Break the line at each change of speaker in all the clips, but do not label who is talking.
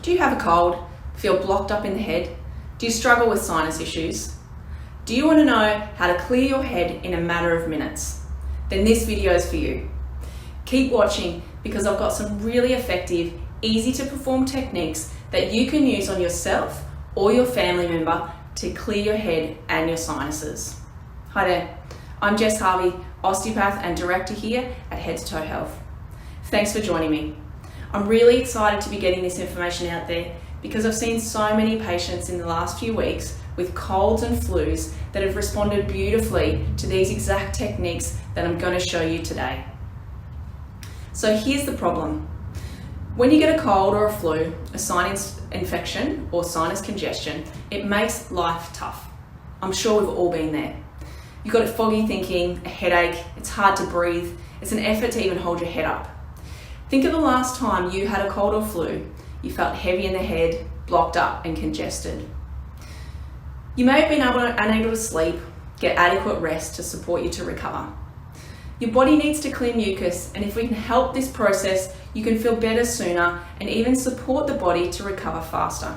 Do you have a cold? Feel blocked up in the head? Do you struggle with sinus issues? Do you want to know how to clear your head in a matter of minutes? Then this video is for you. Keep watching because I've got some really effective, easy to perform techniques that you can use on yourself or your family member to clear your head and your sinuses. Hi there, I'm Jess Harvey, Osteopath and Director here at Head to Toe Health. Thanks for joining me. I'm really excited to be getting this information out there because I've seen so many patients in the last few weeks with colds and flus that have responded beautifully to these exact techniques that I'm going to show you today. So here's the problem. When you get a cold or a flu, a sinus infection or sinus congestion, it makes life tough. I'm sure we've all been there. You've got foggy thinking, a headache, it's hard to breathe, it's an effort to even hold your head up. Think of the last time you had a cold or flu, you felt heavy in the head, blocked up and congested. You may have been unable to sleep, get adequate rest to support you to recover. Your body needs to clear mucus, and if we can help this process, you can feel better sooner and even support the body to recover faster.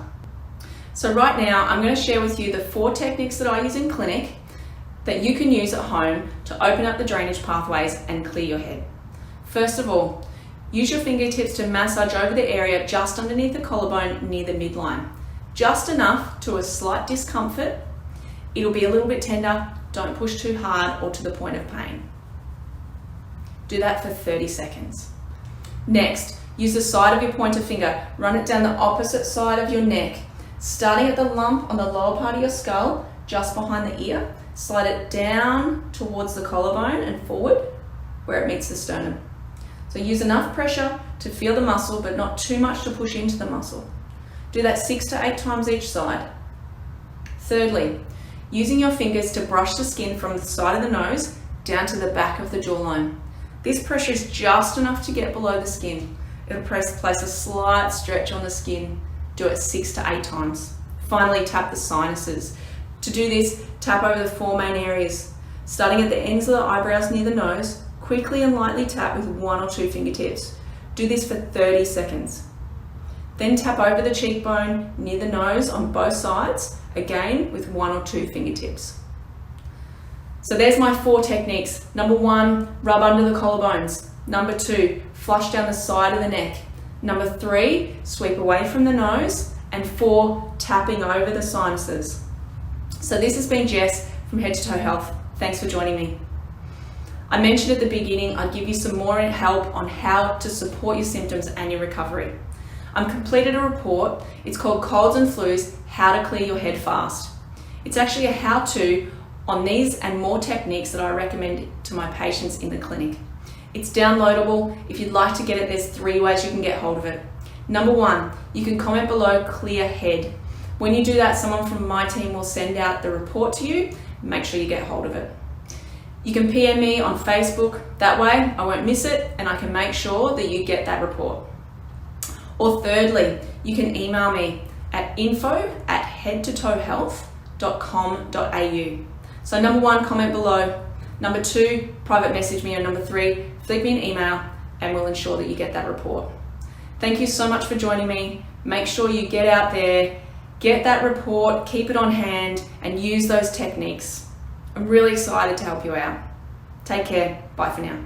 So right now, I'm going to share with you the 4 techniques that I use in clinic that you can use at home to open up the drainage pathways and clear your head. First of all, use your fingertips to massage over the area just underneath the collarbone near the midline. Just enough to a slight discomfort. It'll be a little bit tender, don't push too hard or to the point of pain. Do that for 30 seconds. Next, use the side of your pointer finger, run it down the opposite side of your neck, starting at the lump on the lower part of your skull, just behind the ear, slide it down towards the collarbone and forward where it meets the sternum. So use enough pressure to feel the muscle, but not too much to push into the muscle. Do that 6 to 8 times each side. Thirdly, using your fingers to brush the skin from the side of the nose down to the back of the jawline. This pressure is just enough to get below the skin. It'll place a slight stretch on the skin. Do it 6 to 8 times. Finally, tap the sinuses. To do this, tap over the 4 main areas. Starting at the ends of the eyebrows near the nose, quickly and lightly tap with 1 or 2 fingertips. Do this for 30 seconds. Then tap over the cheekbone near the nose on both sides, again with 1 or 2 fingertips. So there's my 4 techniques. Number 1, rub under the collarbones. Number 2, flush down the side of the neck. Number 3, sweep away from the nose. And 4, tapping over the sinuses. So this has been Jess from Head to Toe Health. Thanks for joining me. I mentioned at the beginning I'd give you some more help on how to support your symptoms and your recovery. I've completed a report. It's called Colds and Flus, How to Clear Your Head Fast. It's actually a how-to on these and more techniques that I recommend to my patients in the clinic. It's downloadable. If you'd like to get it, there's 3 ways you can get hold of it. Number 1, you can comment below clear head. When you do that, someone from my team will send out the report to you. Make sure you get hold of it. You can PM me on Facebook. That way I won't miss it and I can make sure that you get that report. Or thirdly, you can email me at info@headtotoehealth.com.au. So number 1, comment below. Number 2, private message me. And number 3, flick me an email and we'll ensure that you get that report. Thank you so much for joining me. Make sure you get out there, get that report, keep it on hand and use those techniques. I'm really excited to help you out. Take care. Bye for now.